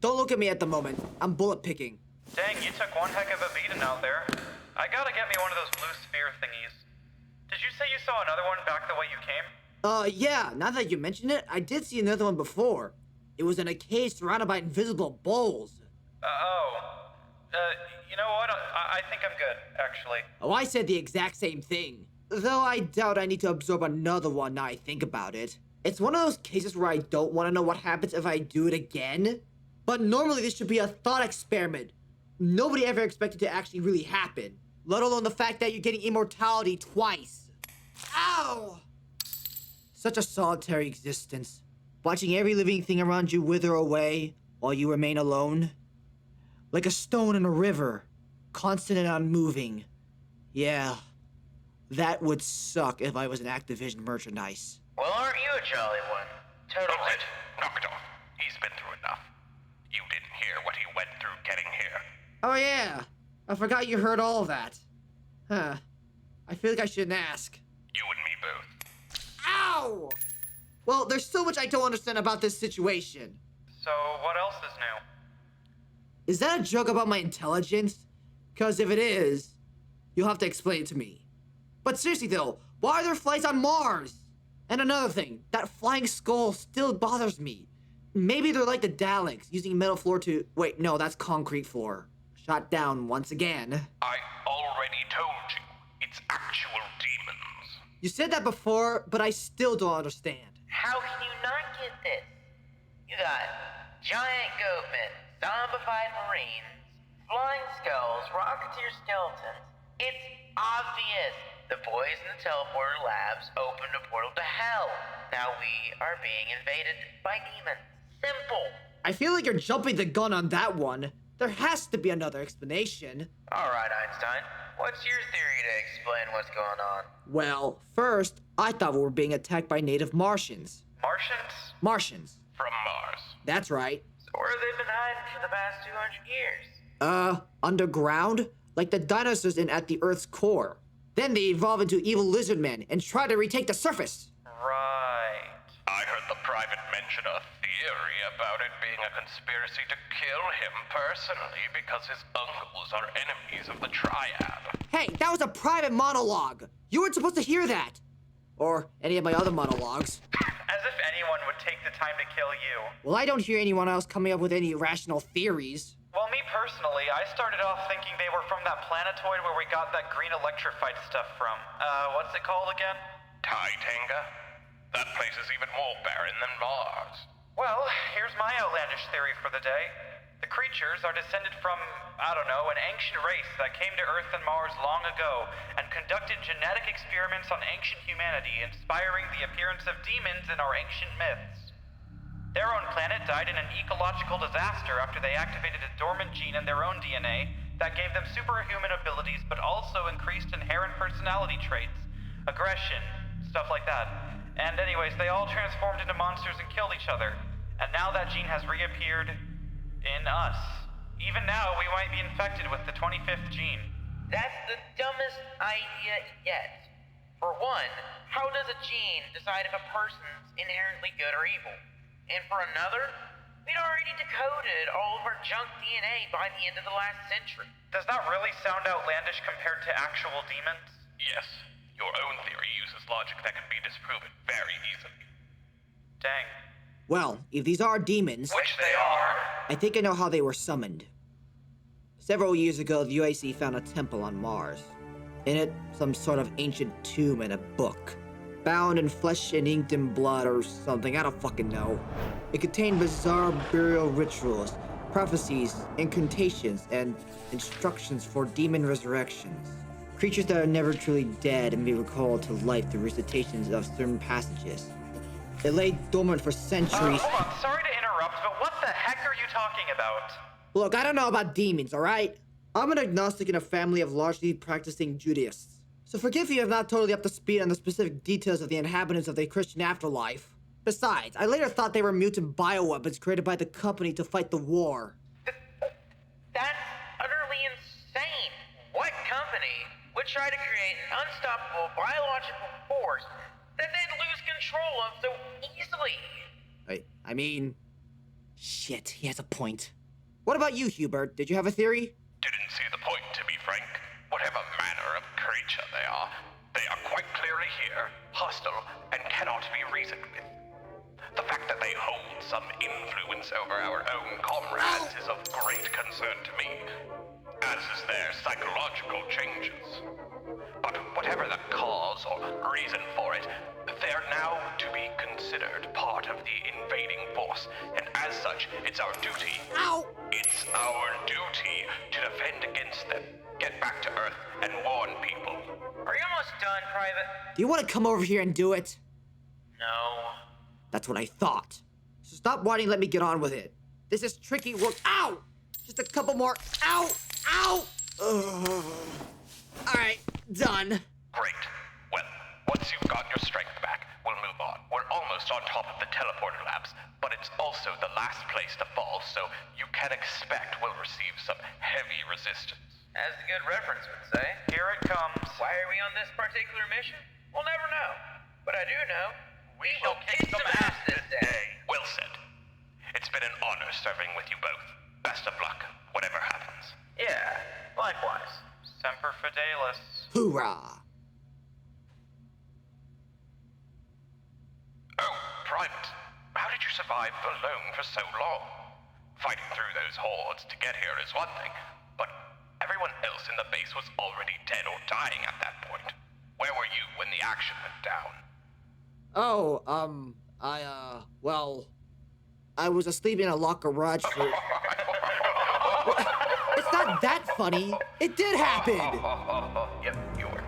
Don't look at me at the moment. I'm bullet picking. Dang, you took one heck of a beating out there. I gotta get me one of those blue sphere thingies. Did you say you saw another one back the way you came? Yeah, now that you mention it, I did see another one before. It was in a cage surrounded by invisible bowls. You know what? I think I'm good, actually. Oh, I said the exact same thing. Though I doubt I need to absorb another one now I think about it. It's one of those cases where I don't want to know what happens if I do it again. But normally this should be a thought experiment. Nobody ever expected it to actually really happen. Let alone the fact that you're getting immortality twice. Ow! Such a solitary existence. Watching every living thing around you wither away while you remain alone. Like a stone in a river, constant and unmoving. Yeah, that would suck if I was an Activision merchandise. Well, aren't you a jolly one? Totally. All right, knock it off. He's been through enough. You didn't hear what he went through getting here. Oh yeah, I forgot you heard all of that. Huh, I feel like I shouldn't ask. You and me both. Ow! Well, there's so much I don't understand about this situation. So, what else is new? Is that a joke about my intelligence? Because if it is, you'll have to explain it to me. But seriously though, why are there flights on Mars? And another thing, that flying skull still bothers me. Maybe they're like the Daleks, using metal floor to... Wait, no, that's concrete floor. Shot down once again. I already told you. It's actual demons. You said that before, but I still don't understand. How can you not get this? You got giant goatmen, zombified marines, flying skulls, rocketeer skeletons. It's obvious. The boys in the teleporter labs opened a portal to hell. Now we are being invaded by demons. Simple. I feel like you're jumping the gun on that one. There has to be another explanation. All right, Einstein. What's your theory to explain what's going on? Well, first, I thought we were being attacked by native Martians. Martians? Martians. From Mars. That's right. So where have they been hiding for the past 200 years? Underground? Like the dinosaurs in At the Earth's Core. Then they evolve into evil lizard men and try to retake the surface. Right. I heard the private mention a theory about it being a conspiracy to kill him personally because his uncles are enemies of the Triad. Hey, that was a private monologue. You weren't supposed to hear that. Or any of my other monologues. As if anyone would take the time to kill you. Well, I don't hear anyone else coming up with any rational theories. Well, me personally, I started off thinking they were from that planetoid where we got that green electrified stuff from. What's it called again? Titanga? That place is even more barren than Mars. Well, here's my outlandish theory for the day. The creatures are descended from, I don't know, an ancient race that came to Earth and Mars long ago and conducted genetic experiments on ancient humanity, inspiring the appearance of demons in our ancient myths. Their own planet died in an ecological disaster after they activated a dormant gene in their own DNA that gave them superhuman abilities but also increased inherent personality traits, aggression, stuff like that. And anyways, they all transformed into monsters and killed each other. And now that gene has reappeared in us. Even now, we might be infected with the 25th gene. That's the dumbest idea yet. For one, how does a gene decide if a person's inherently good or evil? And for another, we'd already decoded all of our junk DNA by the end of the last century. Does that really sound outlandish compared to actual demons? Yes, your own theory uses logic that can be disproven very easily. Dang. Well, if these are demons, Which they are. I think I know how they were summoned. Several years ago, the UAC found a temple on Mars. In it, some sort of ancient tomb and a book. Bound in flesh and inked in blood or something, I don't fucking know. It contained bizarre burial rituals, prophecies, incantations, and instructions for demon resurrections. Creatures that are never truly dead and be recalled to life through recitations of certain passages. It lay dormant for centuries. Hold on, sorry to interrupt, but what the heck are you talking about? Look, I don't know about demons, alright? I'm an agnostic in a family of largely practicing Judaists. So forgive me if I'm not totally up to speed on the specific details of the inhabitants of the Christian afterlife. Besides, I later thought they were mutant bioweapons created by the company to fight the war. That's utterly insane. What company would try to create an unstoppable biological force that they'd lose control of so easily? I mean, Shit, he has a point. What about you, Hubert? Did you have a theory? Didn't see the point, to be frank. Whatever manner of creature they are quite clearly here, hostile, and cannot be reasoned with. The fact that they hold some influence over our own comrades is of great concern to me, as is their psychological changes. But whatever the cause or reason for it, they're now to be considered part of the invading force, and as such, it's our duty. Ow! It's our duty to defend against them, get back to Earth, and warn people. Are you almost done, Private? Do you want to come over here and do it? No. That's what I thought. So stop whining, let me get on with it. This is tricky work. Ow! Just a couple more. Ow! Ow! Ugh. All right, done. Great. Well, once you've got your strength back, we'll move on. We're almost on top of the teleporter labs, but it's also the last place to fall, so you can expect we'll receive some heavy resistance. As the good reference would say. Here it comes. Why are we on this particular mission? We'll never know. But I do know. We shall kick some ass this day. Well said. It's been an honor serving with you both. Best of luck, whatever happens. Yeah, likewise. Semper Fidelis. Hoorah! Oh, Private, how did you survive alone for so long? Fighting through those hordes to get here is one thing, but everyone else in the base was already dead or dying at that point. Where were you when the action went down? Oh, well, I was asleep in a locker garage for... It's not that funny. It did happen. Yep, you were.